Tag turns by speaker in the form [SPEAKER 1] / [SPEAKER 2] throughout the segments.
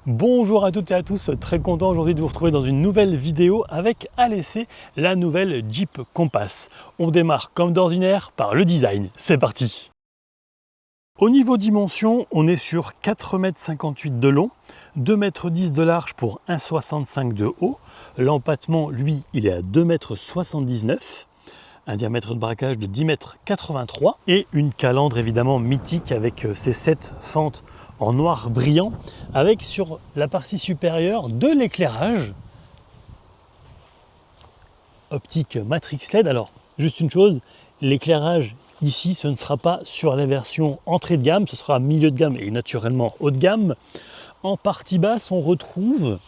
[SPEAKER 1] Bonjour à toutes et à tous, très content aujourd'hui de vous retrouver dans une nouvelle vidéo avec à l'essai la nouvelle Jeep Compass. On démarre comme d'ordinaire par le design, c'est parti. Au niveau dimension, on est sur 4,58 m de long, 2,10 m de large pour 1,65 m de haut. L'empattement, lui, il est à 2,79 m. Un diamètre de braquage de 10,83 m et une calandre évidemment mythique avec ses 7 fentes en noir brillant, avec sur la partie supérieure de l'éclairage optique Matrix LED. Alors, juste une chose, l'éclairage ici, ce ne sera pas sur la version entrée de gamme, ce sera milieu de gamme et naturellement haut de gamme. En partie basse, on retrouve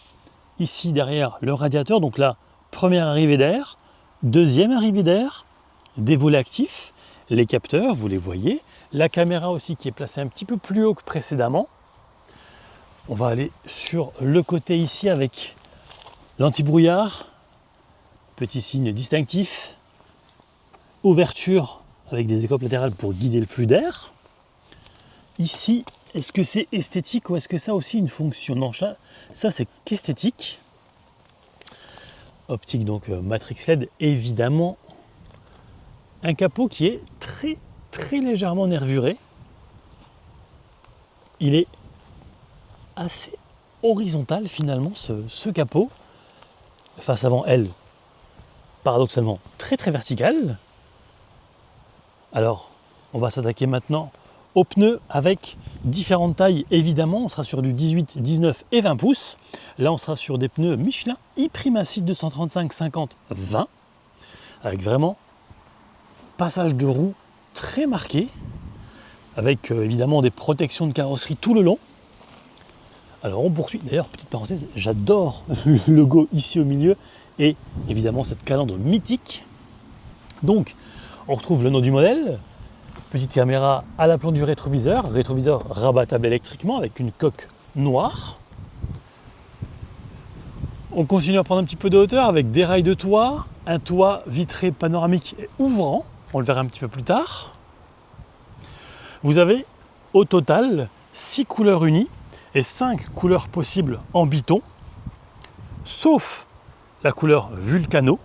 [SPEAKER 1] ici derrière le radiateur, donc la première arrivée d'air, deuxième arrivée d'air, des volets actifs, les capteurs, vous les voyez, la caméra aussi qui est placée un petit peu plus haut que précédemment. On va aller sur le côté ici avec l'anti-brouillard, petit signe distinctif, ouverture avec des écopes latérales pour guider le flux d'air. Ici, est-ce que c'est esthétique ou est-ce que ça a aussi une fonction? Non, ça c'est qu'esthétique. Optique donc Matrix LED, évidemment. Un capot qui est très légèrement nervuré. Il est assez horizontal finalement ce capot. Face avant, elle, paradoxalement très verticale. Alors, on va s'attaquer maintenant aux pneus avec différentes tailles. Évidemment, on sera sur du 18, 19 et 20 pouces. Là, on sera sur des pneus Michelin e-Primacy 235, 50, 20. Avec vraiment passage de roue très marqué. Avec évidemment des protections de carrosserie tout le long. Alors on poursuit, d'ailleurs, petite parenthèse, j'adore le logo ici au milieu et évidemment cette calandre mythique. Donc on retrouve le nom du modèle, petite caméra à l'aplomb du rétroviseur, rétroviseur rabattable électriquement avec une coque noire. On continue à prendre un petit peu de hauteur avec des rails de toit, un toit vitré panoramique et ouvrant, on le verra un petit peu plus tard. Vous avez au total 6 couleurs unies et 5 couleurs possibles en biton, sauf la couleur Vulcano.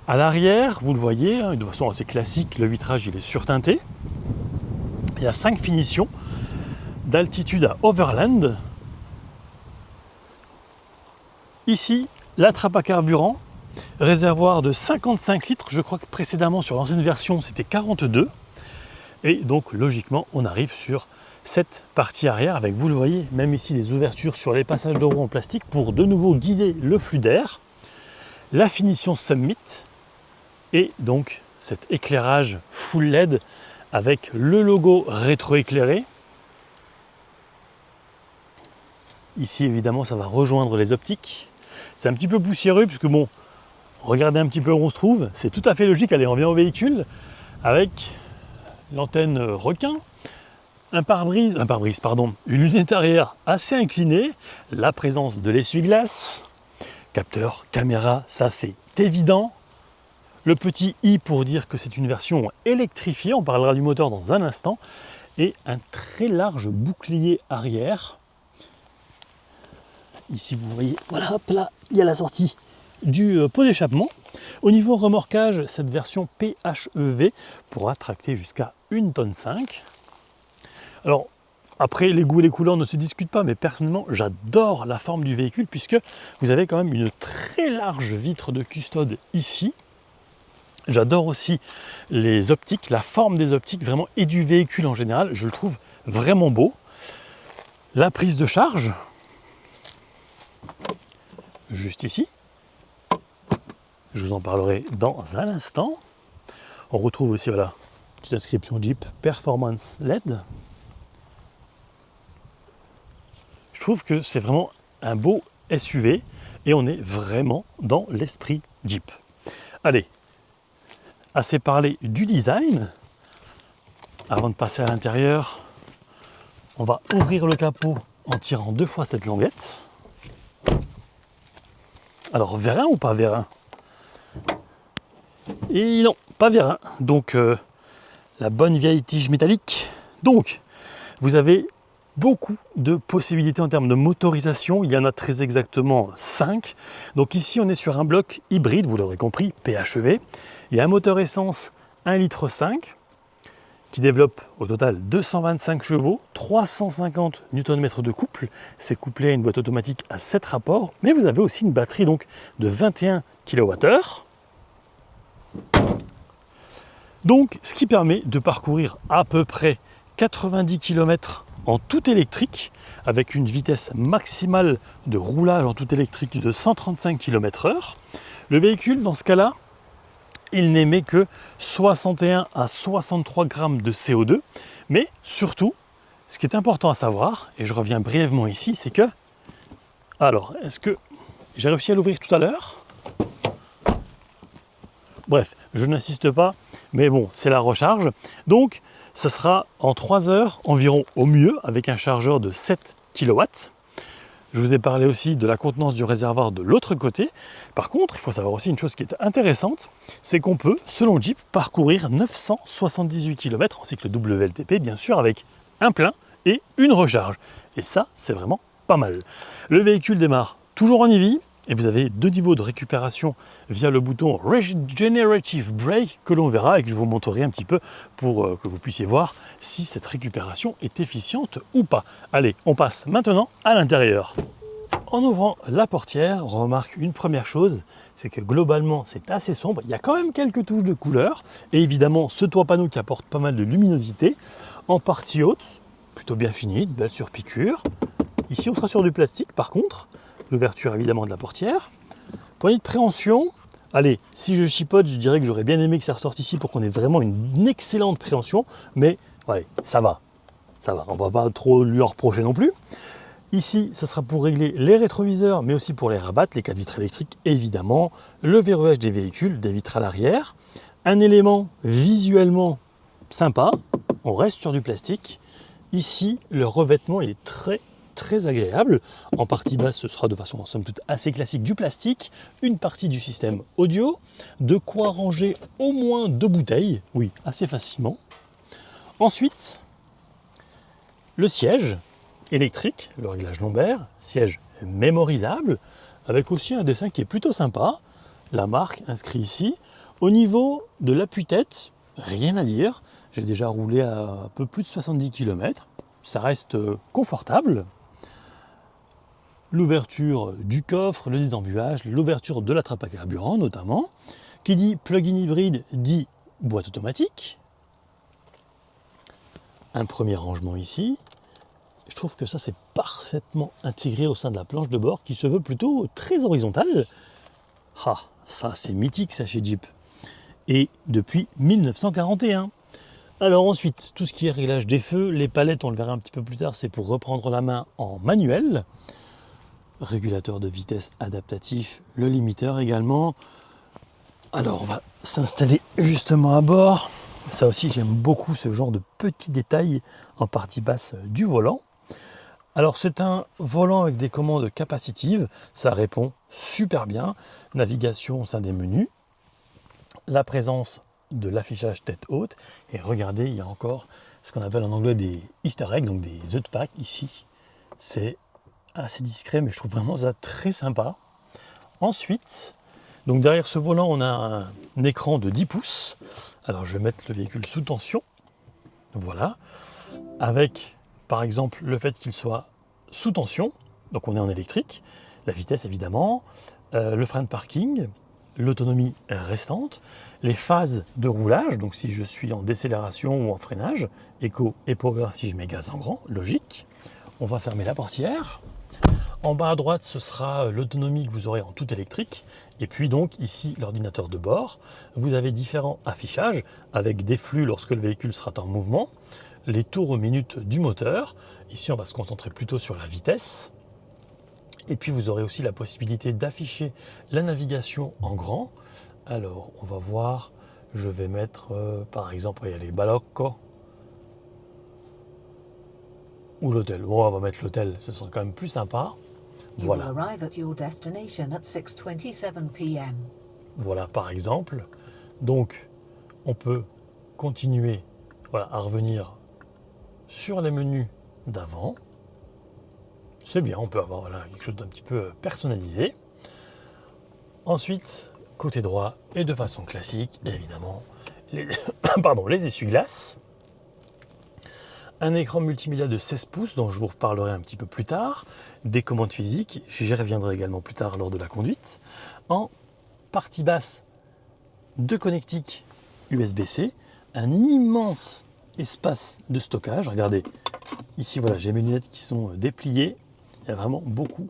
[SPEAKER 1] À l'arrière, vous le voyez, de façon assez classique, le vitrage il est surteinté. Il y a 5 finitions d'altitude à Overland. Ici, la trappe à carburant, réservoir de 55 litres, je crois que précédemment sur l'ancienne version c'était 42. Et donc logiquement, on arrive sur cette partie arrière avec, vous le voyez, même ici des ouvertures sur les passages de roues en plastique pour de nouveau guider le flux d'air, la finition Summit et donc cet éclairage full LED avec le logo rétro-éclairé. Ici évidemment ça va rejoindre les optiques. C'est un petit peu poussiéreux puisque bon, regardez un petit peu où on se trouve, c'est tout à fait logique. Allez, on vient au véhicule avec l'antenne requin. Un pare-brise, une lunette arrière assez inclinée, la présence de l'essuie-glace, capteur, caméra, ça c'est évident. Le petit i pour dire que c'est une version électrifiée, on parlera du moteur dans un instant, et un très large bouclier arrière. Ici vous voyez, voilà, hop là, il y a la sortie du pot d'échappement. Au niveau remorquage, cette version PHEV pourra tracter jusqu'à 1,5 tonne. Alors, après, les goûts et les couleurs ne se discutent pas, mais personnellement, j'adore la forme du véhicule puisque vous avez quand même une très large vitre de custode ici. J'adore aussi les optiques, la forme des optiques vraiment et du véhicule en général, je le trouve vraiment beau. La prise de charge, juste ici. Je vous en parlerai dans un instant. On retrouve aussi, voilà, petite inscription Jeep Performance LED. Je trouve que c'est vraiment un beau SUV et on est vraiment dans l'esprit Jeep. Allez, assez parlé du design. Avant de passer à l'intérieur, on va ouvrir le capot en tirant 2 fois cette languette. Alors, vérin ou pas vérin? Et non, pas vérin. Donc, la bonne vieille tige métallique. Donc, vous avez beaucoup de possibilités en termes de motorisation. Il y en a très exactement 5. Donc ici, on est sur un bloc hybride, vous l'aurez compris, PHEV. Il y a un moteur essence 1,5 litre qui développe au total 225 chevaux, 350 Nm de couple. C'est couplé à une boîte automatique à 7 rapports, mais vous avez aussi une batterie donc de 21 kWh. Donc, ce qui permet de parcourir à peu près 90 km en tout électrique, avec une vitesse maximale de roulage en tout électrique de 135 km/h. Le véhicule, dans ce cas-là, il n'émet que 61 à 63 grammes de CO2. Mais surtout, ce qui est important à savoir, et je reviens brièvement ici, c'est que... Alors, est-ce que j'ai réussi à l'ouvrir tout à l'heure? Bref, je n'insiste pas, mais bon, c'est la recharge. Donc, ça sera en 3 heures environ au mieux, avec un chargeur de 7 kW. Je vous ai parlé aussi de la contenance du réservoir de l'autre côté. Par contre, il faut savoir aussi une chose qui est intéressante, c'est qu'on peut, selon Jeep, parcourir 978 km en cycle WLTP, bien sûr, avec un plein et une recharge. Et ça, c'est vraiment pas mal. Le véhicule démarre toujours en EV, et vous avez 2 niveaux de récupération via le bouton Regenerative Brake que l'on verra et que je vous montrerai un petit peu pour que vous puissiez voir si cette récupération est efficiente ou pas. Allez, on passe maintenant à l'intérieur. En ouvrant la portière, on remarque une première chose, c'est que globalement c'est assez sombre, il y a quand même quelques touches de couleur, et évidemment ce toit panneau qui apporte pas mal de luminosité, en partie haute, plutôt bien fini, de belles surpiqûres. Ici on sera sur du plastique par contre, l'ouverture évidemment de la portière. Poignée de préhension, allez, si je chipote, je dirais que j'aurais bien aimé que ça ressorte ici pour qu'on ait vraiment une excellente préhension, mais ouais, ça va, on va pas trop lui en reprocher non plus. Ici, ce sera pour régler les rétroviseurs, mais aussi pour les rabattre, les 4 vitres électriques évidemment, le verrouillage des véhicules, des vitres à l'arrière, un élément visuellement sympa, on reste sur du plastique. Ici, le revêtement est très agréable. En partie basse, ce sera de façon somme toute assez classique du plastique, une partie du système audio, de quoi ranger au moins 2 bouteilles, oui, assez facilement. Ensuite, le siège électrique, le réglage lombaire, siège mémorisable, avec aussi un dessin qui est plutôt sympa, la marque inscrite ici. Au niveau de l'appui-tête, rien à dire, j'ai déjà roulé à un peu plus de 70 km, ça reste confortable. L'ouverture du coffre, le désembuage, l'ouverture de la trappe à carburant notamment. Qui dit plug-in hybride dit boîte automatique. Un premier rangement ici. Je trouve que ça c'est parfaitement intégré au sein de la planche de bord qui se veut plutôt très horizontale. Ah, ça c'est mythique ça chez Jeep. Et depuis 1941. Alors ensuite, tout ce qui est réglage des feux, les palettes, on le verra un petit peu plus tard, c'est pour reprendre la main en manuel. Régulateur de vitesse adaptatif, le limiteur également. Alors on va s'installer justement à bord. Ça aussi j'aime beaucoup ce genre de petits détails en partie basse du volant. Alors c'est un volant avec des commandes capacitives, ça répond super bien. Navigation au sein des menus. La présence de l'affichage tête haute. Et regardez, il y a encore ce qu'on appelle en anglais des easter eggs, donc des œufs de Pâques ici. C'est assez discret, mais je trouve vraiment ça très sympa. Ensuite, donc derrière ce volant, on a un écran de 10 pouces. Alors je vais mettre le véhicule sous tension. Voilà. Avec, par exemple, le fait qu'il soit sous tension. Donc on est en électrique. La vitesse, évidemment. Le frein de parking. L'autonomie restante. Les phases de roulage. Donc si je suis en décélération ou en freinage. Eco et power si je mets gaz en grand. Logique. On va fermer la portière. En bas à droite, ce sera l'autonomie que vous aurez en tout électrique. Et puis donc ici, l'ordinateur de bord. Vous avez différents affichages avec des flux lorsque le véhicule sera en mouvement. Les tours minutes du moteur. Ici, on va se concentrer plutôt sur la vitesse. Et puis vous aurez aussi la possibilité d'afficher la navigation en grand. Alors, on va voir. Je vais mettre, par exemple, il y a les balocco. Ou l'hôtel. Bon, on va mettre l'hôtel, ce sera quand même plus sympa. Voilà. Voilà, par exemple. Donc, on peut continuer à revenir sur les menus d'avant. C'est bien, on peut avoir voilà, quelque chose d'un petit peu personnalisé. Ensuite, côté droit, et de façon classique, évidemment, les essuie-glaces. Un écran multimédia de 16 pouces dont je vous reparlerai un petit peu plus tard. Des commandes physiques, j'y reviendrai également plus tard lors de la conduite. En partie basse, deux connectiques USB-C. Un immense espace de stockage. Regardez, ici voilà, j'ai mes lunettes qui sont dépliées. Il y a vraiment beaucoup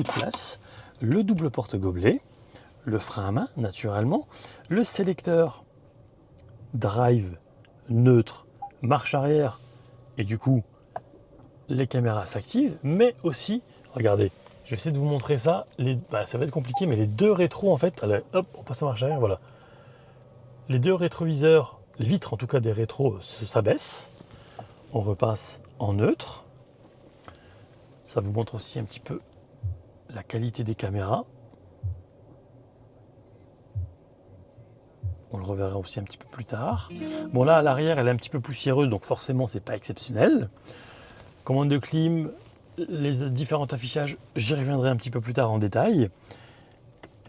[SPEAKER 1] de place. Le double porte-gobelet. Le frein à main, naturellement. Le sélecteur drive neutre, marche arrière. Et du coup, les caméras s'activent, mais aussi, regardez, je vais essayer de vous montrer ça. Ça va être compliqué, mais les deux rétros, en fait, allez, hop, on passe en marche arrière, voilà. Les deux rétroviseurs, les vitres en tout cas des rétros, s'abaissent. On repasse en neutre. Ça vous montre aussi un petit peu la qualité des caméras. On le reverra aussi un petit peu plus tard. Bon là, à l'arrière, elle est un petit peu poussiéreuse, donc forcément, c'est pas exceptionnel. Commande de clim, les différents affichages, j'y reviendrai un petit peu plus tard en détail.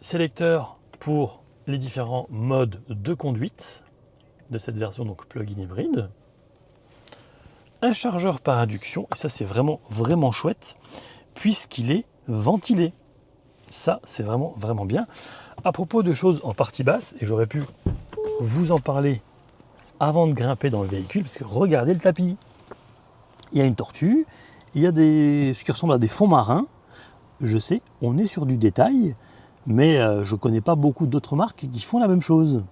[SPEAKER 1] Sélecteur pour les différents modes de conduite de cette version, donc plug-in hybride. Un chargeur par induction, et ça c'est vraiment chouette, puisqu'il est ventilé. Ça, c'est vraiment bien. À propos de choses en partie basse, et j'aurais pu vous en parler avant de grimper dans le véhicule, parce que regardez le tapis. Il y a une tortue, il y a ce qui ressemble à des fonds marins. Je sais, on est sur du détail, mais je ne connais pas beaucoup d'autres marques qui font la même chose.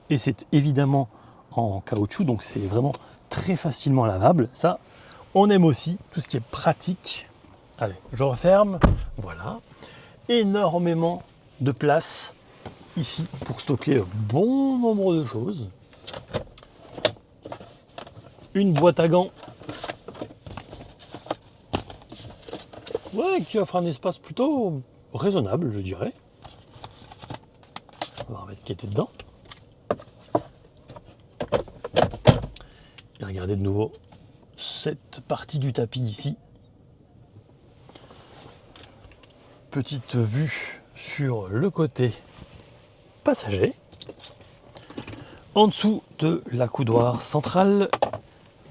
[SPEAKER 1] Et c'est évidemment en caoutchouc, donc c'est vraiment très facilement lavable. Ça, on aime aussi tout ce qui est pratique. Allez, je referme. Voilà. Énormément de place ici pour stocker bon nombre de choses. Une boîte à gants. Ouais, qui offre un espace plutôt raisonnable, je dirais. On va remettre ce qui était dedans. Et regardez de nouveau cette partie du tapis ici. Petite vue sur le côté passager. En dessous de la coudoir centrale,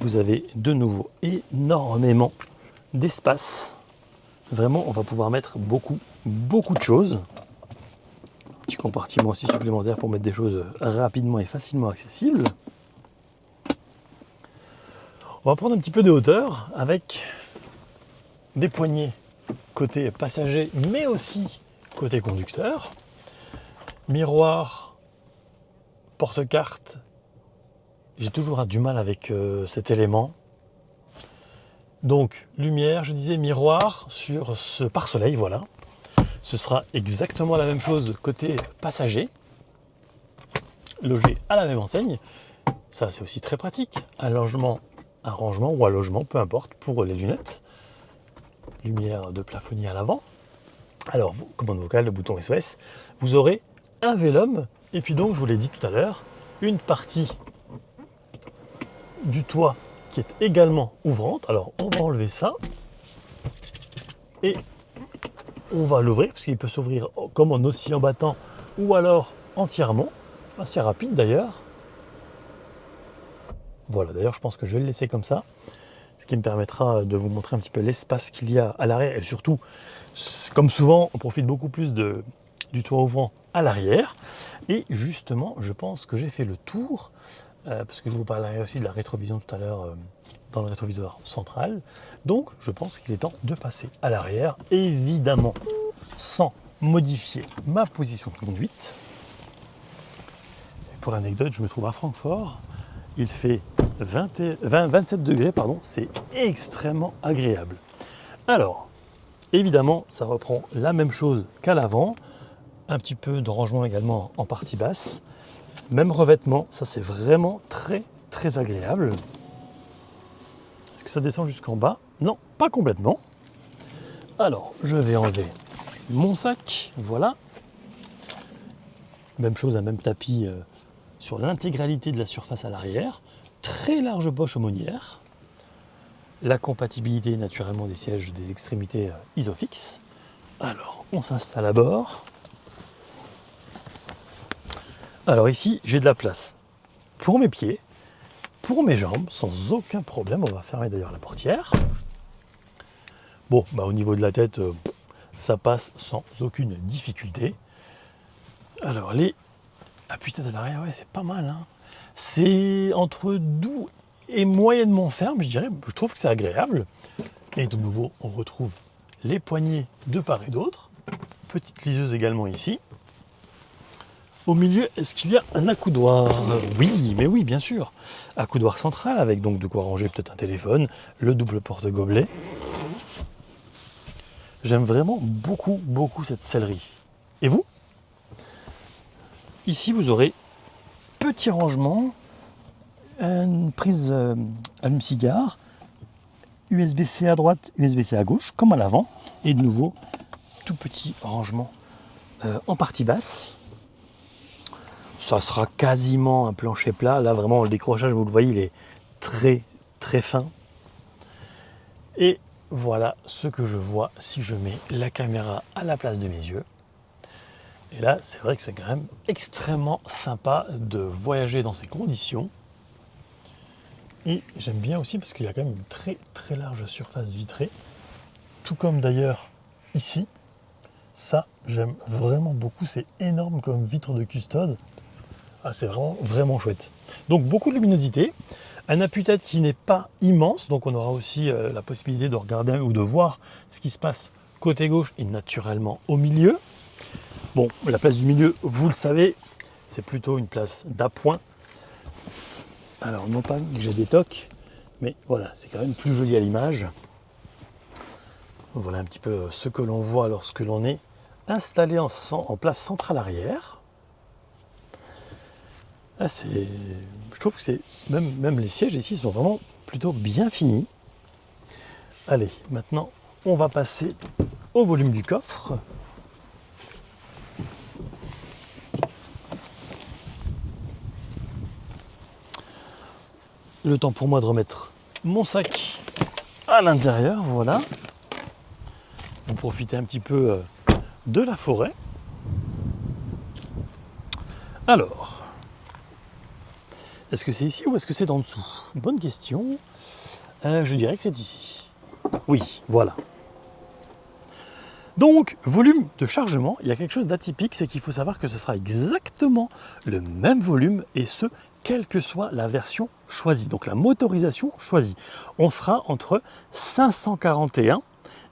[SPEAKER 1] vous avez de nouveau énormément d'espace. Vraiment, on va pouvoir mettre beaucoup de choses. Petit compartiment aussi supplémentaire pour mettre des choses rapidement et facilement accessibles. On va prendre un petit peu de hauteur avec des poignées côté passager, mais aussi côté conducteur. Miroir, porte-carte. J'ai toujours du mal avec cet élément. Donc, lumière, je disais miroir sur ce pare-soleil, voilà. Ce sera exactement la même chose côté passager, logé à la même enseigne. Ça, c'est aussi très pratique. Un rangement ou un logement, peu importe, pour les lunettes. Lumière de plafonnier à l'avant. Alors, commande vocale, le bouton SOS. Vous aurez un vélum, et puis donc, je vous l'ai dit tout à l'heure, une partie du toit qui est également ouvrante. Alors, on va enlever ça. Et on va l'ouvrir, parce qu'il peut s'ouvrir comme en oscillant battant, ou alors entièrement. Assez rapide d'ailleurs. Voilà, d'ailleurs, je pense que je vais le laisser comme ça. Ce qui me permettra de vous montrer un petit peu l'espace qu'il y a à l'arrière. Et surtout, comme souvent, on profite beaucoup plus du toit ouvrant à l'arrière. Et justement, je pense que j'ai fait le tour, parce que je vous parlerai aussi de la rétrovision tout à l'heure dans le rétroviseur central. Donc, je pense qu'il est temps de passer à l'arrière, évidemment, sans modifier ma position de conduite. Pour l'anecdote, je me trouve à Francfort. Il fait 27 degrés, c'est extrêmement agréable. Alors, évidemment, ça reprend la même chose qu'à l'avant. Un petit peu de rangement également en partie basse. Même revêtement, ça c'est vraiment très agréable. Est-ce que ça descend jusqu'en bas? Non, pas complètement. Alors, je vais enlever mon sac, voilà. Même chose, un même tapis sur l'intégralité de la surface à l'arrière. Très large poche aumônière. la compatibilité naturellement des sièges des extrémités Isofix. Alors, on s'installe à bord. Alors ici, j'ai de la place pour mes pieds, pour mes jambes, sans aucun problème. On va fermer d'ailleurs la portière. Bon, au niveau de la tête, ça passe sans aucune difficulté. Alors les appuis-têtes à l'arrière, ouais, c'est pas mal. Hein. C'est entre doux et moyennement ferme, je dirais. Je trouve que c'est agréable. Et de nouveau, on retrouve les poignées de part et d'autre. Petite liseuse également ici. Au milieu, est-ce qu'il y a un accoudoir? Oui, mais oui, bien sûr. Accoudoir central avec donc de quoi ranger peut-être un téléphone, le double porte-gobelet. J'aime vraiment beaucoup, beaucoup cette sellerie. Et vous? Ici, vous aurez petit rangement, une prise allume-cigare, USB-C à droite, USB-C à gauche, comme à l'avant. Et de nouveau, tout petit rangement en partie basse. Ça sera quasiment un plancher plat. Là, vraiment, le décrochage, vous le voyez, il est très, très fin. Et voilà ce que je vois si je mets la caméra à la place de mes yeux. Et là, c'est vrai que c'est quand même extrêmement sympa de voyager dans ces conditions. Et j'aime bien aussi parce qu'il y a quand même une très, très large surface vitrée. Tout comme d'ailleurs ici. Ça, j'aime vraiment beaucoup. C'est énorme comme vitre de custode. Ah, c'est vraiment, vraiment chouette. Donc beaucoup de luminosité, un appuie-tête qui n'est pas immense, donc on aura aussi la possibilité de regarder ou de voir ce qui se passe côté gauche et naturellement au milieu. Bon, la place du milieu, vous le savez, c'est plutôt une place d'appoint. Alors non pas que j'ai des tocs, mais voilà, c'est quand même plus joli à l'image. Voilà un petit peu ce que l'on voit lorsque l'on est installé en place centrale arrière. Ah, je trouve que c'est même les sièges ici sont vraiment plutôt bien finis. Allez, maintenant on va passer au volume du coffre. Le temps pour moi de remettre mon sac à l'intérieur, voilà. Vous profitez un petit peu de la forêt. Alors, est-ce que c'est ici ou est-ce que c'est en dessous? Bonne question. Je dirais que c'est ici. Oui, voilà. Donc, volume de chargement, il y a quelque chose d'atypique, c'est qu'il faut savoir que ce sera exactement le même volume et ce, quelle que soit la version choisie. Donc la motorisation choisie. On sera entre 541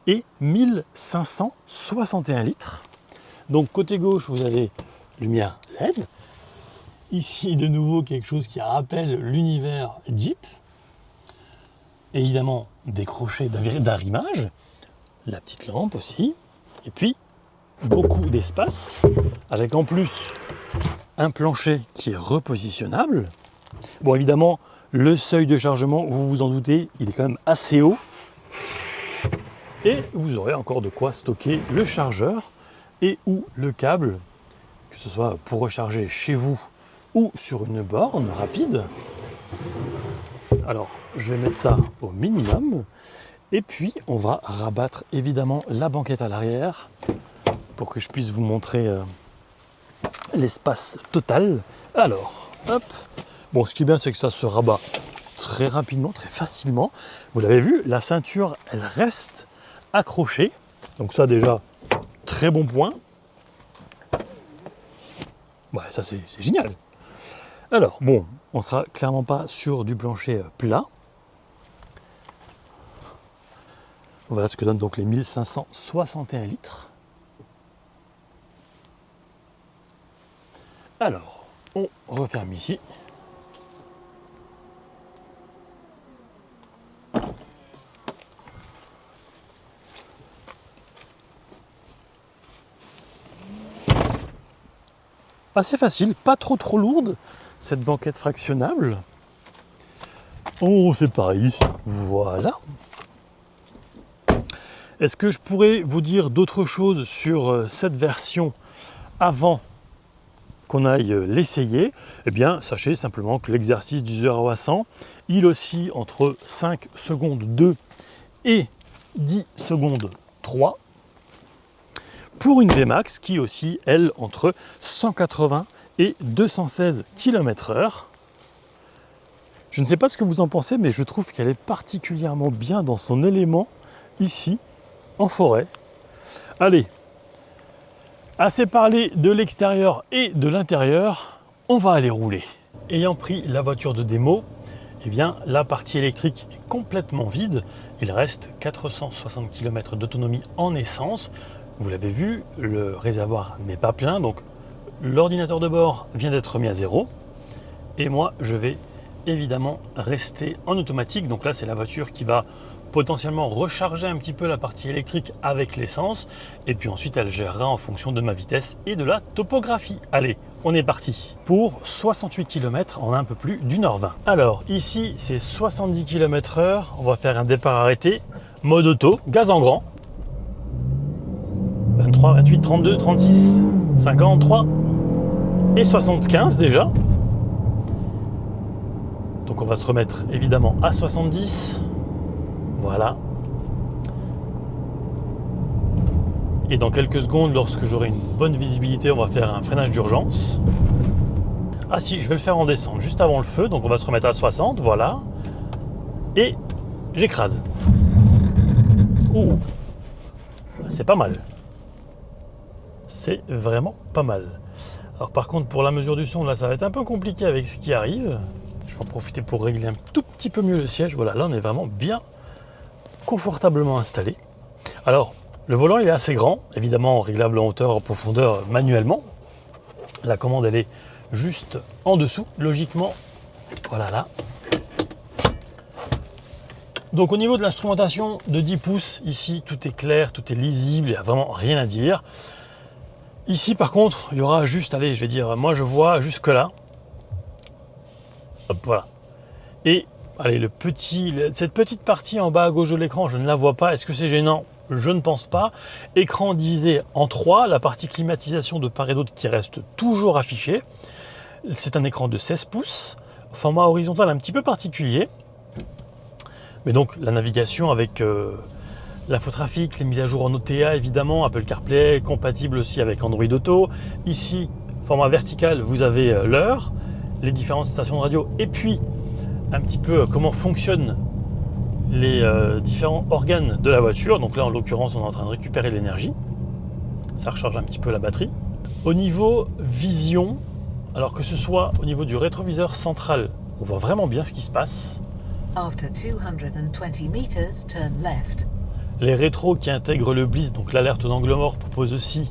[SPEAKER 1] et 1561 litres. Donc côté gauche, vous avez lumière LED. Ici, de nouveau, quelque chose qui rappelle l'univers Jeep. Évidemment, décroché d'arrimage. La petite lampe aussi. Et puis, beaucoup d'espace. Avec en plus un plancher qui est repositionnable. Bon, évidemment, le seuil de chargement, vous vous en doutez, il est quand même assez haut. Et vous aurez encore de quoi stocker le chargeur et ou le câble, que ce soit pour recharger chez vous ou sur une borne rapide. Alors, je vais mettre ça au minimum. Et puis, on va rabattre évidemment la banquette à l'arrière pour que je puisse vous montrer l'espace total. Alors, hop. Bon, ce qui est bien, c'est que ça se rabat très rapidement, très facilement. Vous l'avez vu, la ceinture, elle reste accrochée. Donc ça, déjà, très bon point. Ouais, ça, c'est génial. Alors, bon, on ne sera clairement pas sur du plancher plat. Voilà ce que donnent donc les 1561 litres. Alors, on referme ici. Assez facile, pas trop lourde, cette banquette fractionnable. On fait pareil ici. Voilà. Est-ce que je pourrais vous dire d'autres choses sur cette version avant qu'on aille l'essayer, eh bien, sachez simplement que l'exercice du 0 à 100, il oscille entre 5 secondes 2 et 10 secondes 3 pour une Vmax qui oscille, elle, entre 180 et 216 km/h. Je ne sais pas ce que vous en pensez, mais je trouve qu'elle est particulièrement bien dans son élément ici, en forêt. Allez, assez parlé de l'extérieur et de l'intérieur, on va aller rouler. Ayant pris la voiture de démo, eh bien, la partie électrique est complètement vide. Il reste 460 km d'autonomie en essence. Vous l'avez vu, le réservoir n'est pas plein, donc l'ordinateur de bord vient d'être mis à 0. Et moi, je vais évidemment rester en automatique. Donc là, c'est la voiture qui va potentiellement recharger un petit peu la partie électrique avec l'essence. Et puis ensuite, elle gérera en fonction de ma vitesse et de la topographie. Allez, on est parti pour 68 km en un peu plus d'1h20. Alors ici, c'est 70 km/h. On va faire un départ arrêté, mode auto, gaz en grand. 23, 28, 32, 36, 53 et 75 déjà. Donc on va se remettre évidemment à 70. Voilà. Et dans quelques secondes, lorsque j'aurai une bonne visibilité, on va faire un freinage d'urgence. Ah si, je vais le faire en descente, juste avant le feu. Donc on va se remettre à 60, voilà. Et j'écrase. Ouh, c'est pas mal. C'est vraiment pas mal. Alors par contre, pour la mesure du son, là, ça va être un peu compliqué avec ce qui arrive. Je vais en profiter pour régler un tout petit peu mieux le siège. Voilà, là, on est vraiment bien confortablement installé. Alors, le volant, il est assez grand, évidemment réglable en hauteur, en profondeur, manuellement. La commande, elle est juste en dessous, logiquement. Voilà, là. Donc au niveau de l'instrumentation de 10 pouces, ici, tout est clair, tout est lisible, il n'y a vraiment rien à dire. Ici, par contre, il y aura juste, allez, je vais dire, moi je vois jusque là. Hop, voilà. Et, allez, cette petite partie en bas à gauche de l'écran, je ne la vois pas. Est-ce que c'est gênant? Je ne pense pas. Écran divisé en 3, la partie climatisation de part et d'autre qui reste toujours affichée. C'est un écran de 16 pouces, format horizontal un petit peu particulier. Mais donc, la navigation avec l'infotrafic, les mises à jour en OTA évidemment, Apple CarPlay, compatible aussi avec Android Auto. Ici, format vertical, vous avez l'heure, les différentes stations de radio et puis un petit peu comment fonctionnent les différents organes de la voiture. Donc là, en l'occurrence, on est en train de récupérer de l'énergie. Ça recharge un petit peu la batterie. Au niveau vision, alors que ce soit au niveau du rétroviseur central, on voit vraiment bien ce qui se passe.
[SPEAKER 2] After 220 meters, turn left.
[SPEAKER 1] Les rétros qui intègrent le bliss, donc l'alerte aux angles morts, proposent aussi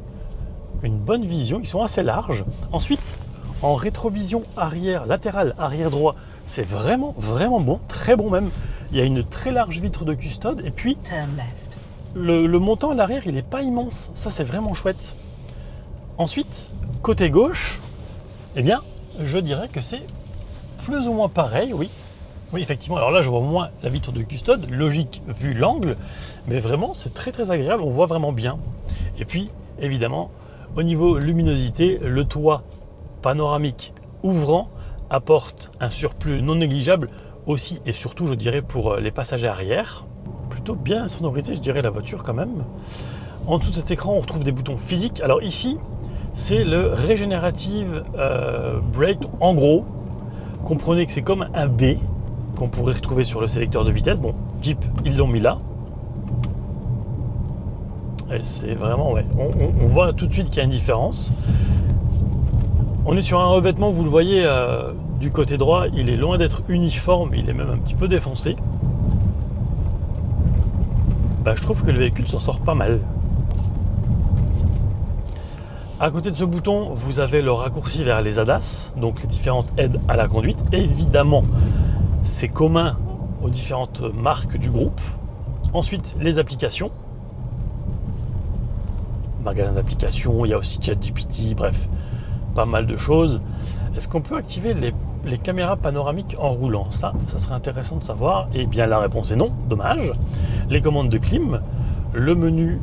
[SPEAKER 1] une bonne vision. Ils sont assez larges. Ensuite, en rétrovision arrière, latérale, arrière droit, c'est vraiment, vraiment bon, très bon même. Il y a une très large vitre de custode et puis
[SPEAKER 2] Turn left.
[SPEAKER 1] le montant à l'arrière, il n'est pas immense. Ça, c'est vraiment chouette. Ensuite, côté gauche, eh bien, je dirais que c'est plus ou moins pareil, oui. Oui, effectivement. Alors là, je vois moins la vitre de custode, logique vu l'angle, mais vraiment, c'est très très agréable. On voit vraiment bien. Et puis, évidemment, au niveau luminosité, le toit panoramique ouvrant apporte un surplus non négligeable aussi et surtout, je dirais, pour les passagers arrière. Plutôt bien sonorisé, je dirais, la voiture quand même. En dessous de cet écran, on retrouve des boutons physiques. Alors ici, c'est le Regenerative Brake. En gros, comprenez que c'est comme un B qu'on pourrait retrouver sur le sélecteur de vitesse. Bon, Jeep, ils l'ont mis là. Et c'est vraiment, ouais, on voit tout de suite qu'il y a une différence. On est sur un revêtement, vous le voyez, du côté droit, il est loin d'être uniforme, il est même un petit peu défoncé. Je trouve que le véhicule s'en sort pas mal. À côté de ce bouton, vous avez le raccourci vers les ADAS, donc les différentes aides à la conduite. Évidemment, c'est commun aux différentes marques du groupe. Ensuite, les applications. Magasin d'applications, il y a aussi ChatGPT, bref, pas mal de choses. Est-ce qu'on peut activer les caméras panoramiques en roulant? Ça serait intéressant de savoir. Eh bien, la réponse est non, dommage. Les commandes de clim, le menu,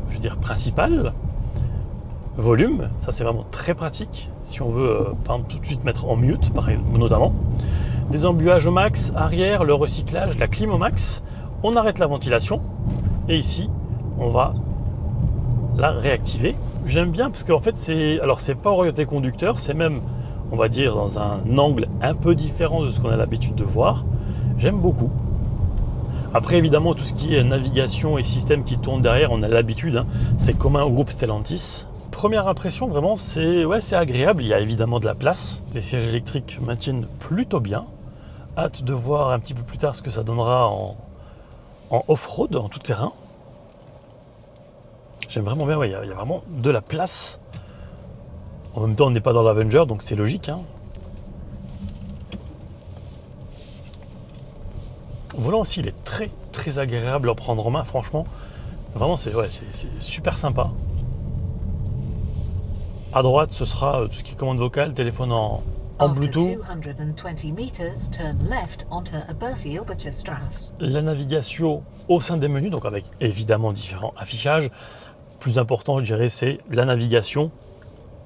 [SPEAKER 1] je veux dire, principal, volume, ça c'est vraiment très pratique. si on veut par exemple, tout de suite mettre en mute, notamment. Des embuages au max, arrière, le recyclage, la clim au max. On arrête la ventilation et ici, on va la réactiver. J'aime bien parce qu'en fait, c'est pas orienté conducteur, c'est même, on va dire, dans un angle un peu différent de ce qu'on a l'habitude de voir. J'aime beaucoup. Après, évidemment, tout ce qui est navigation et système qui tourne derrière, on a l'habitude, hein. C'est commun au groupe Stellantis. Première impression, vraiment, c'est agréable. Il y a évidemment de la place. Les sièges électriques maintiennent plutôt bien. Hâte de voir un petit peu plus tard ce que ça donnera en off-road, en tout terrain. J'aime vraiment bien, il y a vraiment de la place. En même temps, on n'est pas dans l'Avenger, donc c'est logique, hein. Le volant aussi, il est très très agréable à prendre en main, franchement. Vraiment, c'est super sympa. À droite, ce sera tout ce qui est commande vocale, téléphone en Bluetooth. La navigation au sein des menus, donc avec évidemment différents affichages. Plus important, je dirais, c'est la navigation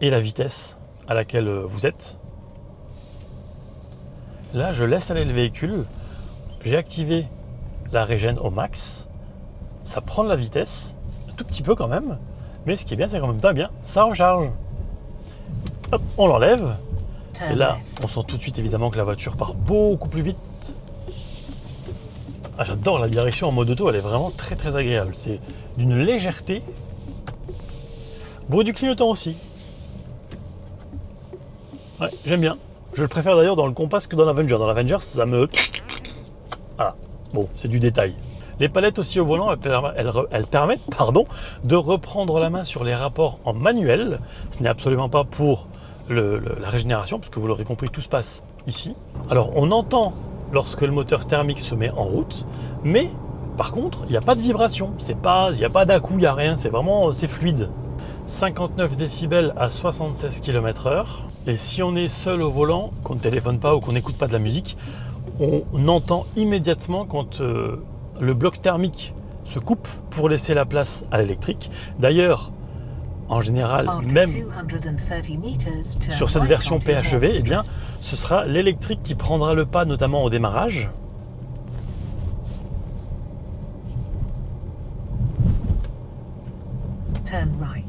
[SPEAKER 1] et la vitesse à laquelle vous êtes. Là, je laisse aller le véhicule. J'ai activé la régène au max. Ça prend de la vitesse, un tout petit peu quand même. Mais ce qui est bien, c'est qu'en même temps, ça recharge. Hop, on l'enlève. Et là, on sent tout de suite évidemment que la voiture part beaucoup plus vite. Ah, j'adore la direction en mode auto, elle est vraiment très très agréable. C'est d'une légèreté. Bruit du clignotant aussi. Ouais, j'aime bien. Je le préfère d'ailleurs dans le Compass que dans l'Avenger. Dans l'Avenger, ça me... Voilà, bon, c'est du détail. Les palettes aussi au volant, elles permettent de reprendre la main sur les rapports en manuel. Ce n'est absolument pas pour la régénération, parce que vous l'aurez compris, tout se passe ici. Alors, on entend lorsque le moteur thermique se met en route, mais par contre, il n'y a pas de vibration. Il n'y a pas d'à-coup, il n'y a rien, c'est fluide. 59 décibels à 76 km/h. Et si on est seul au volant, qu'on ne téléphone pas ou qu'on n'écoute pas de la musique, on entend immédiatement quand le bloc thermique se coupe pour laisser la place à l'électrique. D'ailleurs, en général, même sur cette version PHEV, eh bien, ce sera l'électrique qui prendra le pas, notamment au démarrage.
[SPEAKER 2] Turn right.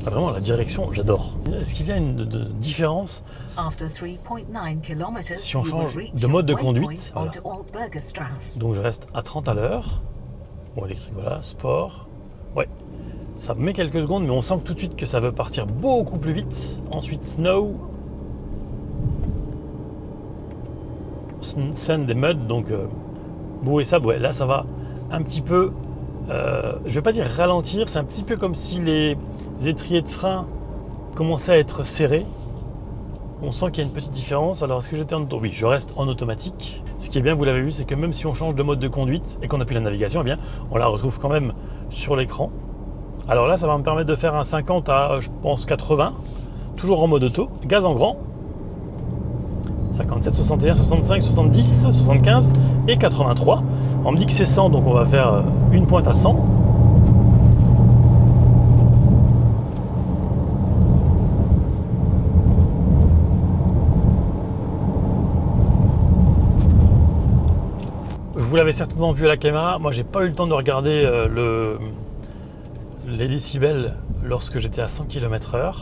[SPEAKER 1] Ah, vraiment, la direction, j'adore. Est-ce qu'il y a une différence si on change de mode de conduite? Voilà. Donc je reste à 30 à l'heure. Bon, électrique, voilà, sport. Ouais, ça met quelques secondes, mais on sent tout de suite que ça veut partir beaucoup plus vite. Ensuite, snow. Sand et mud, donc boue et sable. Ouais, là, ça va un petit peu... je vais pas dire ralentir, c'est un petit peu comme si les étriers de frein commençaient à être serrés. On sent qu'il y a une petite différence. Alors, est-ce que j'étais en auto? Oui, je reste en automatique. Ce qui est bien, vous l'avez vu, c'est que même si on change de mode de conduite et qu'on appuie la navigation, eh bien, on la retrouve quand même sur l'écran. Alors là, ça va me permettre de faire un 50 à, je pense, 80, toujours en mode auto, gaz en grand. 57, 61, 65, 70, 75 et 83. On me dit que c'est 100, donc on va faire une pointe à 100. Vous l'avez certainement vu à la caméra, moi j'ai pas eu le temps de regarder les décibels lorsque j'étais à 100 km/h.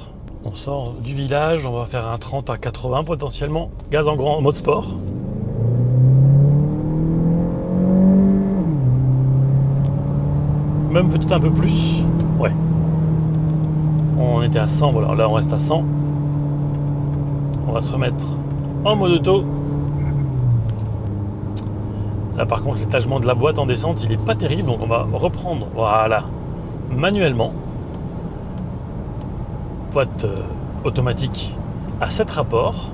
[SPEAKER 1] On sort du village, on va faire un 30 à 80 potentiellement, gaz en grand en mode sport. Même peut-être un peu plus, ouais. On était à 100, voilà, là on reste à 100. On va se remettre en mode auto. Là par contre l'étagement de la boîte en descente il est pas terrible, donc on va reprendre, voilà, manuellement. Boîte automatique à 7 rapports.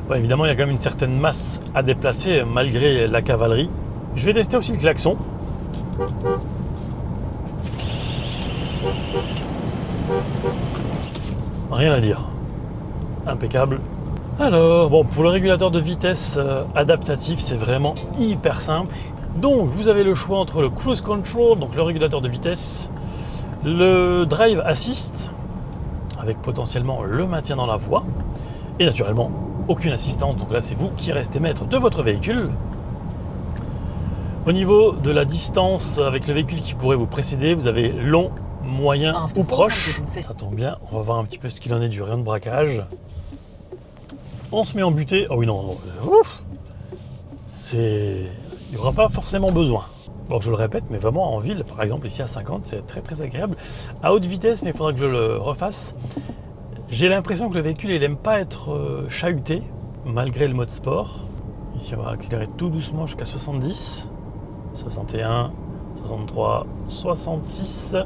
[SPEAKER 1] Bon, évidemment il y a quand même une certaine masse à déplacer malgré la cavalerie. Je vais tester aussi le klaxon. Rien à dire. Impeccable. Alors, bon, pour le régulateur de vitesse adaptatif, c'est vraiment hyper simple. Donc, vous avez le choix entre le cruise control, donc le régulateur de vitesse, Le drive assist, avec potentiellement le maintien dans la voie, et naturellement aucune assistance, donc là c'est vous qui restez maître de votre véhicule. Au niveau de la distance avec le véhicule qui pourrait vous précéder, vous avez long, moyen ou proche. Ça tombe bien, on va voir un petit peu ce qu'il en est du rayon de braquage. On se met en butée. Oh oui, non, ouf, il n'y aura pas forcément besoin. Bon, je le répète, mais vraiment en ville, par exemple, ici à 50, c'est très très agréable. À haute vitesse, mais il faudra que je le refasse. J'ai l'impression que le véhicule, il n'aime pas être chahuté, malgré le mode sport. Ici, on va accélérer tout doucement jusqu'à 70, 61, 63, 66,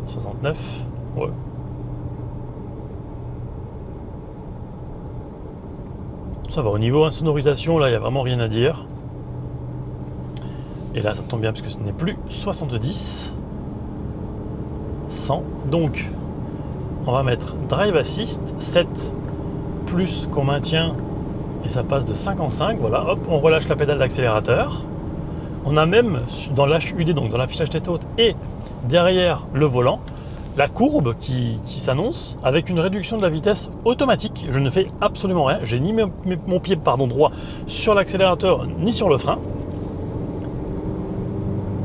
[SPEAKER 1] 69, ouais. Ça va, au niveau insonorisation, là, il n'y a vraiment rien à dire. Et là, ça tombe bien parce que ce n'est plus 70, 100. Donc, on va mettre Drive Assist, 7, plus qu'on maintient, et ça passe de 5 en 5. Voilà, hop, on relâche la pédale d'accélérateur. On a même, dans l'HUD, donc dans l'affichage tête haute, et derrière le volant, la courbe qui s'annonce avec une réduction de la vitesse automatique. Je ne fais absolument rien. J'ai ni mon pied droit sur l'accélérateur ni sur le frein.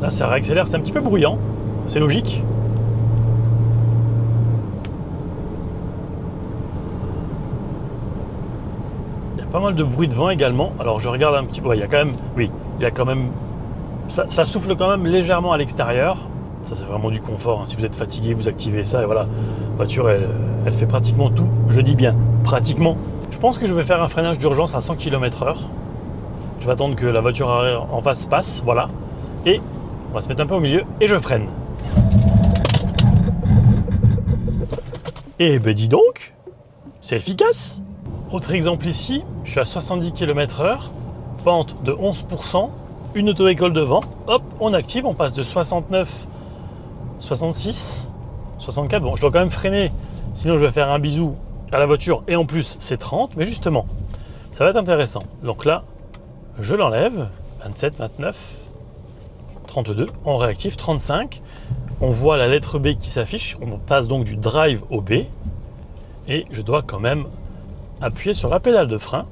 [SPEAKER 1] Là, ça réaccélère, c'est un petit peu bruyant. C'est logique. Il y a pas mal de bruit de vent également. Alors, je regarde un petit peu. Ouais, il y a quand même. Ça souffle quand même légèrement à l'extérieur. Ça, c'est vraiment du confort. Si vous êtes fatigué, vous activez ça et voilà. La voiture, elle fait pratiquement tout. Je dis bien pratiquement. Je pense que je vais faire un freinage d'urgence à 100 km/h. Je vais attendre que la voiture en face passe. Voilà. Et on va se mettre un peu au milieu et je freine. Et ben dis donc, c'est efficace. Autre exemple ici, je suis à 70 km/h, pente de 11%, une auto-école devant. Hop, on active, on passe de 69 66, 64, bon je dois quand même freiner, sinon je vais faire un bisou à la voiture et en plus c'est 30, mais justement, ça va être intéressant. Donc là, je l'enlève, 27, 29, 32, on réactive, 35, on voit la lettre B qui s'affiche, on passe donc du drive au B, et je dois quand même appuyer sur la pédale de frein,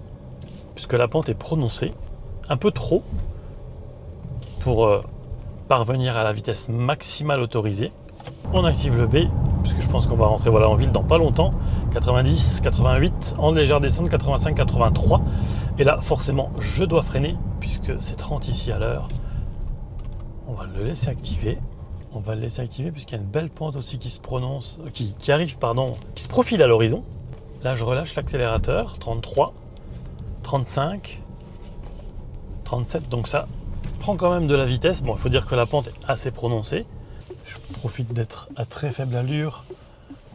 [SPEAKER 1] puisque la pente est prononcée, un peu trop, pour parvenir à la vitesse maximale autorisée. On active le B, puisque je pense qu'on va rentrer en ville dans pas longtemps. 90, 88, en légère descente, 85, 83. Et là, forcément, je dois freiner, puisque c'est 30 ici à l'heure. On va le laisser activer. On va le laisser activer, puisqu'il y a une belle pente aussi qui se prononce, qui arrive, qui se profile à l'horizon. Là, je relâche l'accélérateur, 33, 35, 37, donc ça prend quand même de la vitesse. Bon, il faut dire que la pente est assez prononcée. Je profite d'être à très faible allure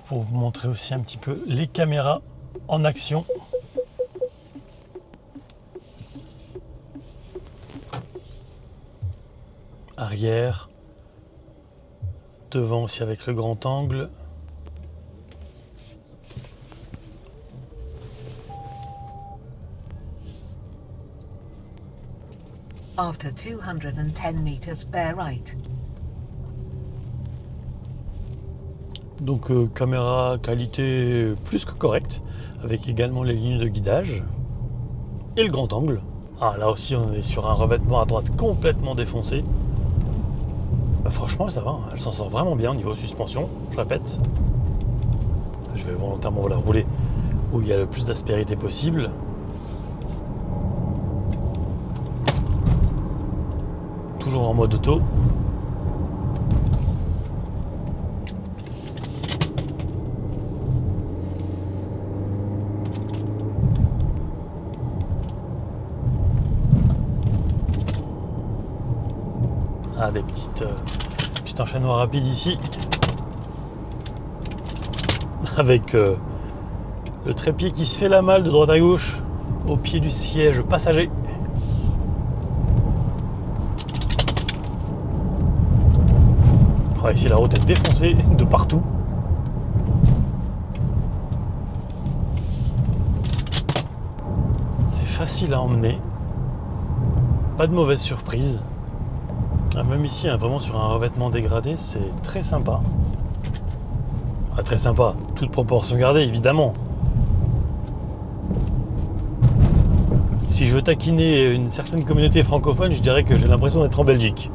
[SPEAKER 1] pour vous montrer aussi un petit peu les caméras en action. Arrière, devant aussi avec le grand angle.
[SPEAKER 2] After 210 meters, bear right.
[SPEAKER 1] Donc caméra qualité plus que correcte, avec également les lignes de guidage et le grand angle. Ah, là aussi on est sur un revêtement à droite complètement défoncé. Bah, franchement ça va, elle s'en sort vraiment bien au niveau suspension, je répète. Je vais volontairement la rouler où il y a le plus d'aspérité possible. Toujours en mode auto. Ah, des petits enchaînements rapides ici. Avec le trépied qui se fait la malle de droite à gauche au pied du siège passager. Ici la route est défoncée de partout. C'est facile à emmener. Pas de mauvaise surprise. Ah, même ici, hein, vraiment sur un revêtement dégradé, c'est très sympa. Ah, très sympa, toute proportion gardée, évidemment. Si je veux taquiner une certaine communauté francophone, je dirais que j'ai l'impression d'être en Belgique.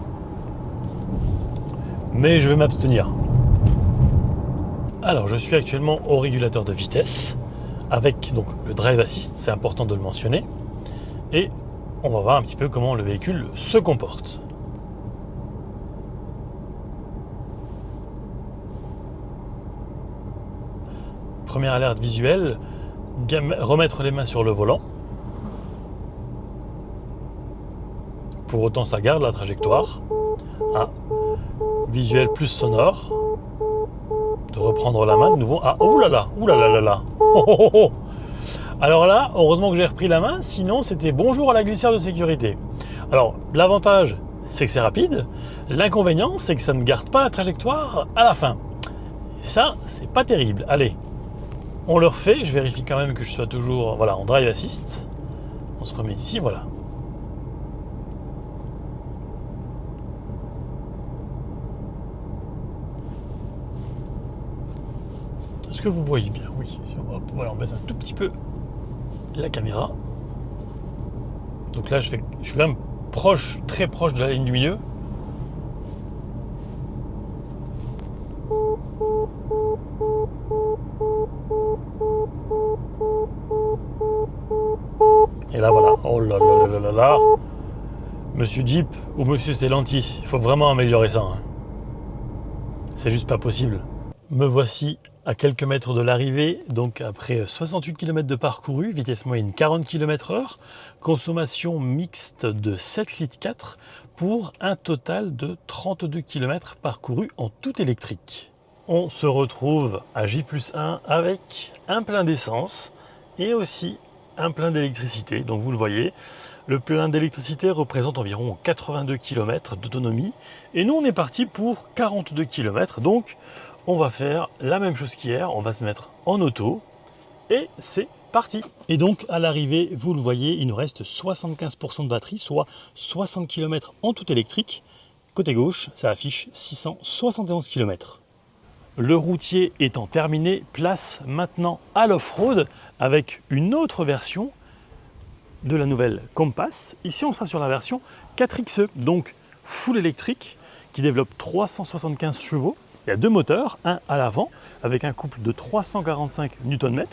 [SPEAKER 1] Mais je vais m'abstenir. Alors, je suis actuellement au régulateur de vitesse, avec donc le Drive Assist, c'est important de le mentionner. Et on va voir un petit peu comment le véhicule se comporte. Première alerte visuelle, remettre les mains sur le volant. Pour autant, ça garde la trajectoire. Ah, visuel plus sonore. De reprendre la main de nouveau. Ah, oulala, oulala. Oh, oh, oh, oh. Alors là, heureusement que j'ai repris la main, sinon c'était bonjour à la glissière de sécurité. Alors, l'avantage, c'est que c'est rapide. L'inconvénient, c'est que ça ne garde pas la trajectoire à la fin. Et ça, c'est pas terrible. Allez, on le refait. Je vérifie quand même que je sois toujours en Drive Assist. On se remet ici, voilà. Est-ce que vous voyez bien? Oui. Hop, voilà, on baisse un tout petit peu la caméra. Donc là, je suis quand même proche, très proche de la ligne du milieu. Et là, voilà. Oh là là là là là. Monsieur Jeep ou Monsieur Stellantis, il faut vraiment améliorer ça. Hein. C'est juste pas possible. Me voici à quelques mètres de l'arrivée, donc après 68 km de parcouru, vitesse moyenne 40 km/h, consommation mixte de 7,4 litres pour un total de 32 km parcourus en tout électrique. On se retrouve à J+1 avec un plein d'essence et aussi un plein d'électricité. Donc vous le voyez, le plein d'électricité représente environ 82 km d'autonomie et nous on est parti pour 42 km. Donc on va faire la même chose qu'hier, on va se mettre en auto et c'est parti. Et donc à l'arrivée, vous le voyez, il nous reste 75% de batterie, soit 60 km en tout électrique. Côté gauche, ça affiche 671 km. Le routier étant terminé, place maintenant à l'off-road avec une autre version de la nouvelle Compass. Ici, on sera sur la version 4XE, donc full électrique, qui développe 375 chevaux. Il y a deux moteurs, un à l'avant avec un couple de 345 Nm.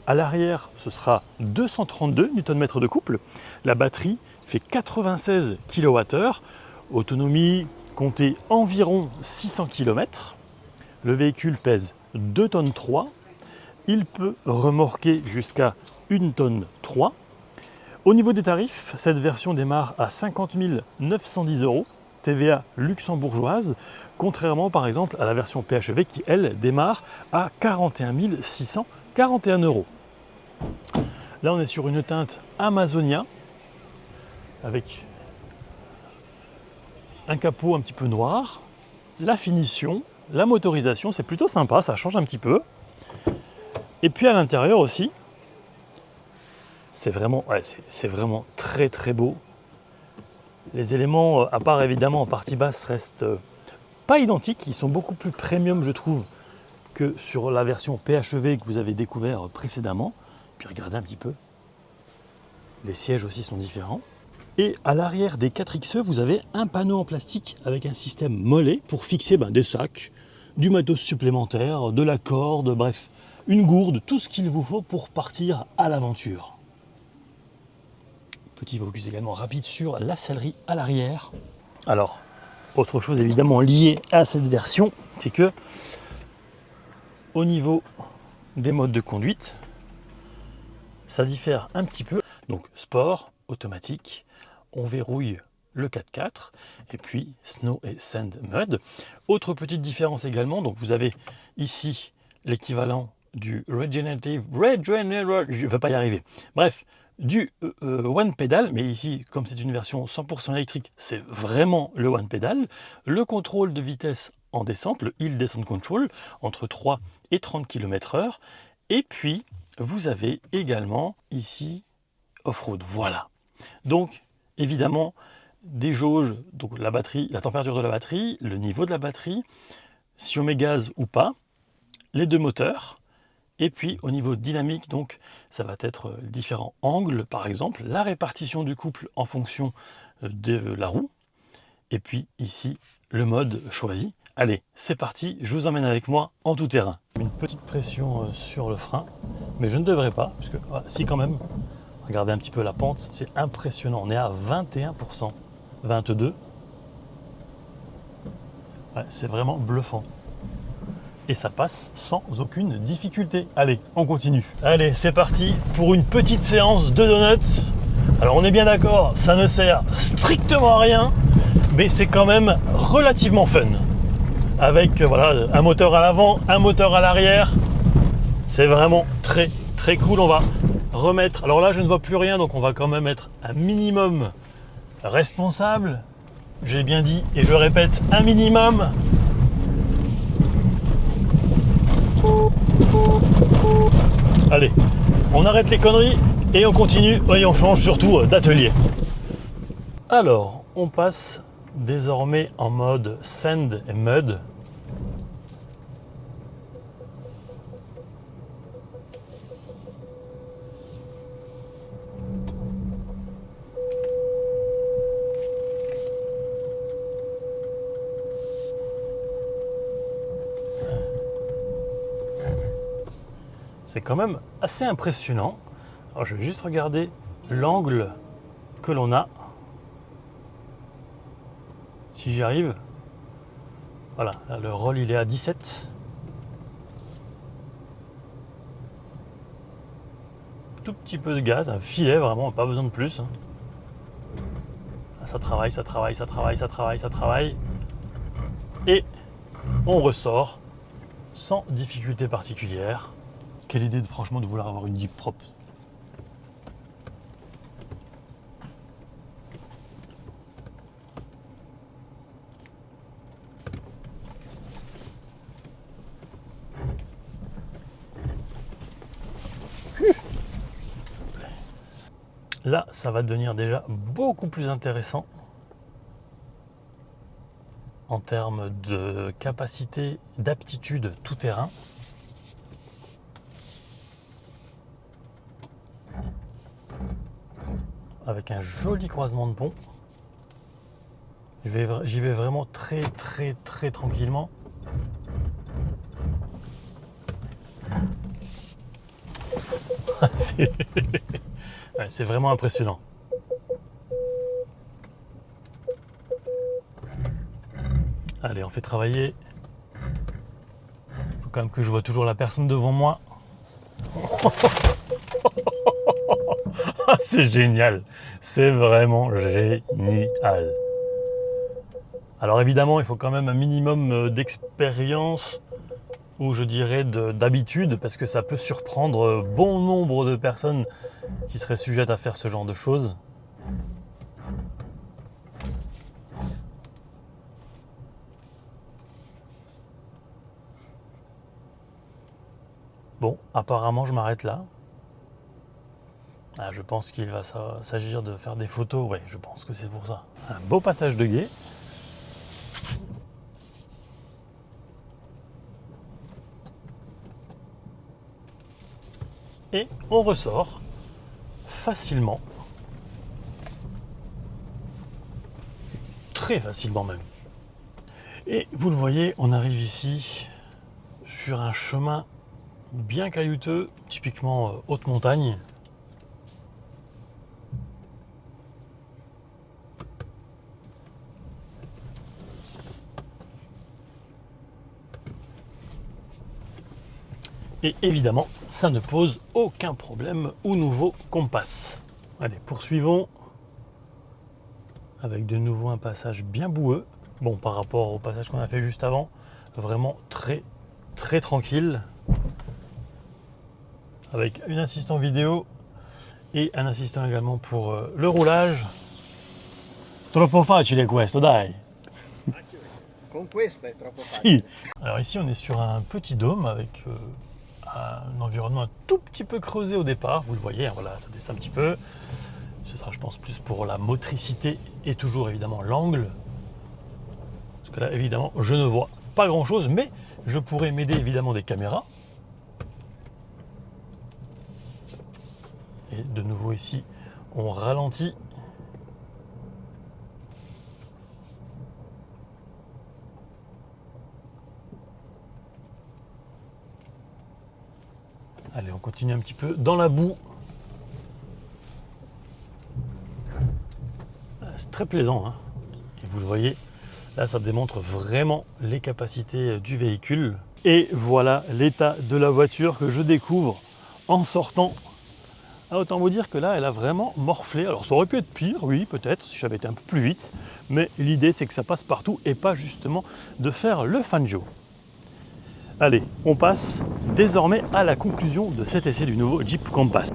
[SPEAKER 1] À l'arrière, ce sera 232 Nm de couple. La batterie fait 96 kWh. Autonomie comptée environ 600 km. Le véhicule pèse 2 tonnes 3. Il peut remorquer jusqu'à 1 tonne 3. Au niveau des tarifs, cette version démarre à 50 910 €, TVA luxembourgeoise, contrairement par exemple à la version PHEV qui, elle, démarre à 41 641 €. Là, on est sur une teinte Amazonia, avec un capot un petit peu noir, la finition, la motorisation, c'est plutôt sympa, ça change un petit peu. Et puis à l'intérieur aussi, c'est vraiment très très beau. Les éléments, à part évidemment en partie basse, restent pas identiques. Ils sont beaucoup plus premium, je trouve, que sur la version PHEV que vous avez découvert précédemment. Puis regardez un petit peu. Les sièges aussi sont différents. Et à l'arrière des 4XE, vous avez un panneau en plastique avec un système mollet pour fixer des sacs, du matos supplémentaire, de la corde, bref, une gourde, tout ce qu'il vous faut pour partir à l'aventure. Petit focus également rapide sur la sellerie à l'arrière. Alors, autre chose évidemment liée à cette version, c'est que au niveau des modes de conduite, ça diffère un petit peu. Donc sport, automatique, on verrouille le 4x4 et puis Snow et Sand Mud. Autre petite différence également, donc vous avez ici l'équivalent du Regenerative, je ne vais pas y arriver. Bref, du One Pedal, mais ici, comme c'est une version 100% électrique, c'est vraiment le One Pedal. Le contrôle de vitesse en descente, le Hill Descent Control, entre 3 et 30 km/h. Et puis, vous avez également ici Off-Road, voilà. Donc, évidemment, des jauges, donc la batterie, la température de la batterie, le niveau de la batterie, si on met gaz ou pas, les deux moteurs, et puis au niveau dynamique, donc ça va être différents angles, par exemple, la répartition du couple en fonction de la roue, et puis ici, le mode choisi. Allez, c'est parti, je vous emmène avec moi en tout terrain. Une petite pression sur le frein, mais je ne devrais pas, parce que si quand même, regardez un petit peu la pente, c'est impressionnant, on est à 21%, 22%, ouais, c'est vraiment bluffant. Et ça passe sans aucune difficulté. Allez, on continue. Allez, c'est parti pour une petite séance de donuts. Alors on est bien d'accord, ça ne sert strictement à rien, mais c'est quand même relativement fun. Avec voilà, un moteur à l'avant, un moteur à l'arrière. C'est vraiment très très cool. On va remettre, alors là je ne vois plus rien, donc on va quand même être un minimum responsable. J'ai bien dit et je répète, un minimum. Allez, on arrête les conneries et on continue et on change surtout d'atelier. Alors, on passe désormais en mode sand et mud. C'est quand même assez impressionnant. Alors je vais juste regarder l'angle que l'on a. Si j'y arrive. Voilà, là, le roll il est à 17. Tout petit peu de gaz, un filet vraiment, pas besoin de plus. Ça travaille, ça travaille, ça travaille, ça travaille, ça travaille. Et on ressort sans difficulté particulière. Quelle idée franchement de vouloir avoir une Jeep propre. Là, ça va devenir déjà beaucoup plus intéressant en termes de capacité, d'aptitude tout terrain. Avec un joli croisement de pont. J'y vais vraiment très très très tranquillement. C'est vraiment impressionnant. Allez, on fait travailler. Faut quand même que je vois toujours la personne devant moi. C'est génial, c'est vraiment génial. Alors évidemment, il faut quand même un minimum d'expérience ou je dirais d'habitude parce que ça peut surprendre bon nombre de personnes qui seraient sujettes à faire ce genre de choses. Bon, apparemment je m'arrête là. Ah, je pense qu'il va s'agir de faire des photos, ouais, je pense que c'est pour ça. Un beau passage de guet. Et on ressort facilement. Très facilement même. Et vous le voyez, on arrive ici sur un chemin bien caillouteux, typiquement haute montagne. Et évidemment, ça ne pose aucun problème au nouveau qu'on passe. Allez, poursuivons avec de nouveau un passage bien boueux. Bon, par rapport au passage qu'on a fait juste avant, vraiment très très tranquille. Avec une assistant vidéo et un assistant également pour le roulage. Troppo facile questo, dai.
[SPEAKER 3] Con questa è troppo facile.
[SPEAKER 1] Si. Alors ici, on est sur un petit dôme avec un environnement un tout petit peu creusé au départ. Vous le voyez, hein, voilà, ça descend un petit peu. ce sera je pense plus pour la motricité et toujours évidemment l'angle. Parce que là évidemment je ne vois pas grand chose, mais je pourrais m'aider évidemment des caméras. Et de nouveau ici, on ralentit. Allez, on continue un petit peu dans la boue. C'est très plaisant, hein. Et vous le voyez, là ça démontre vraiment les capacités du véhicule. Et voilà l'état de la voiture que je découvre en sortant. Ah, autant vous dire que là, elle a vraiment morflé. Alors ça aurait pu être pire, oui, peut-être, si j'avais été un peu plus vite. Mais l'idée, c'est que ça passe partout et pas justement de faire le Fangio. Allez, on passe désormais à la conclusion de cet essai du nouveau Jeep Compass.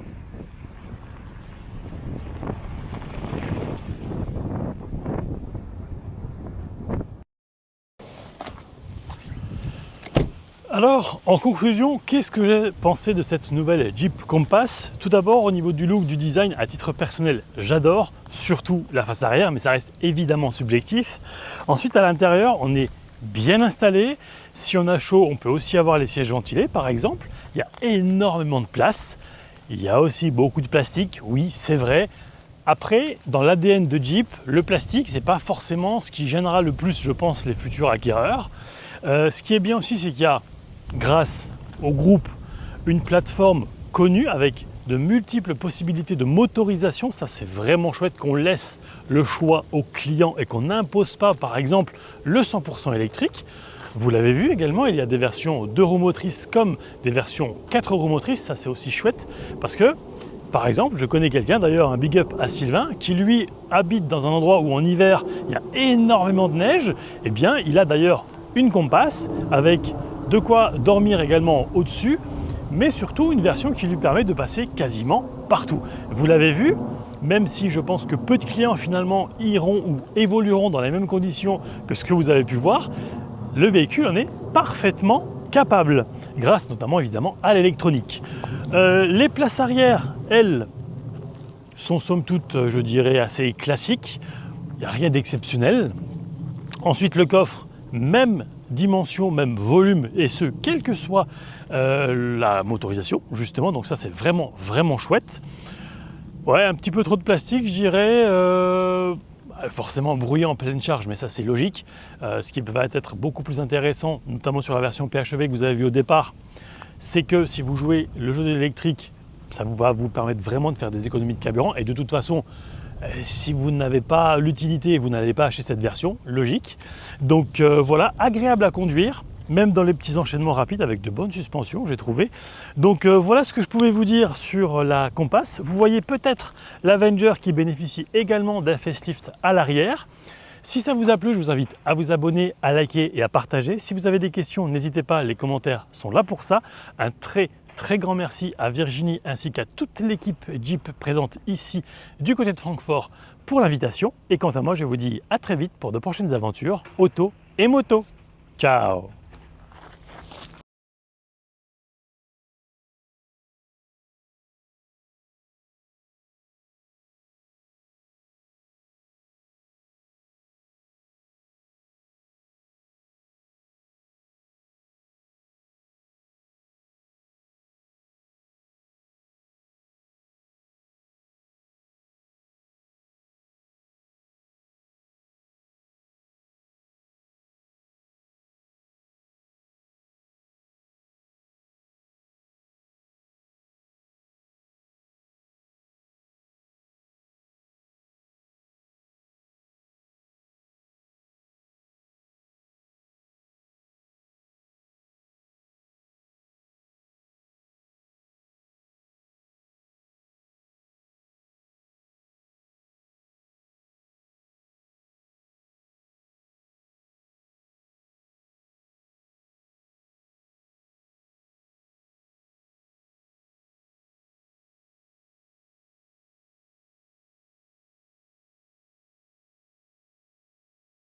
[SPEAKER 1] Alors, en conclusion, qu'est-ce que j'ai pensé de cette nouvelle Jeep Compass? Tout d'abord, au niveau du look, du design, à titre personnel, j'adore, surtout la face arrière, mais ça reste évidemment subjectif. Ensuite, à l'intérieur, on est bien installé. Si on a chaud, on peut aussi avoir les sièges ventilés, par exemple. Il y a énormément de place. Il y a aussi beaucoup de plastique, oui, c'est vrai. Après, dans l'ADN de Jeep, le plastique, c'est pas forcément ce qui gênera le plus, je pense, les futurs acquéreurs. Ce qui est bien aussi, c'est qu'il y a, grâce au groupe, une plateforme connue avec de multiples possibilités de motorisation. Ça, c'est vraiment chouette qu'on laisse le choix aux clients et qu'on n'impose pas, par exemple, le 100% électrique. Vous l'avez vu également, il y a des versions 2 roues motrices comme des versions 4 roues motrices. Ça, c'est aussi chouette parce que, par exemple, je connais quelqu'un, d'ailleurs un big up à Sylvain, qui lui habite dans un endroit où en hiver, il y a énormément de neige. Eh bien, il a d'ailleurs une Compass avec de quoi dormir également au-dessus, mais surtout une version qui lui permet de passer quasiment partout. Vous l'avez vu, même si je pense que peu de clients finalement iront ou évolueront dans les mêmes conditions que ce que vous avez pu voir, le véhicule en est parfaitement capable, grâce notamment évidemment à l'électronique. Les places arrière, elles, sont somme toute, je dirais, assez classiques. Il n'y a rien d'exceptionnel. Ensuite, le coffre, même dimension, même volume, et ce, quelle que soit la motorisation, justement. Donc ça, c'est vraiment, vraiment chouette. Ouais, un petit peu trop de plastique, je dirais. Forcément bruyant en pleine charge, mais ça, c'est logique. Ce qui va être beaucoup plus intéressant, notamment sur la version PHEV que vous avez vue au départ, c'est que si vous jouez le jeu de l'électrique, ça va vous permettre vraiment de faire des économies de carburant. Et de toute façon, si vous n'avez pas l'utilité, vous n'allez pas acheter cette version, logique. Donc voilà, agréable à conduire, même dans les petits enchaînements rapides avec de bonnes suspensions, j'ai trouvé. Donc voilà ce que je pouvais vous dire sur la Compass. Vous voyez peut-être l'Avenger qui bénéficie également d'un facelift à l'arrière. Si ça vous a plu, je vous invite à vous abonner, à liker et à partager. Si vous avez des questions, n'hésitez pas, les commentaires sont là pour ça. Un très grand merci à Virginie ainsi qu'à toute l'équipe Jeep présente ici du côté de Francfort pour l'invitation. Et quant à moi, je vous dis à très vite pour de prochaines aventures auto et moto. Ciao!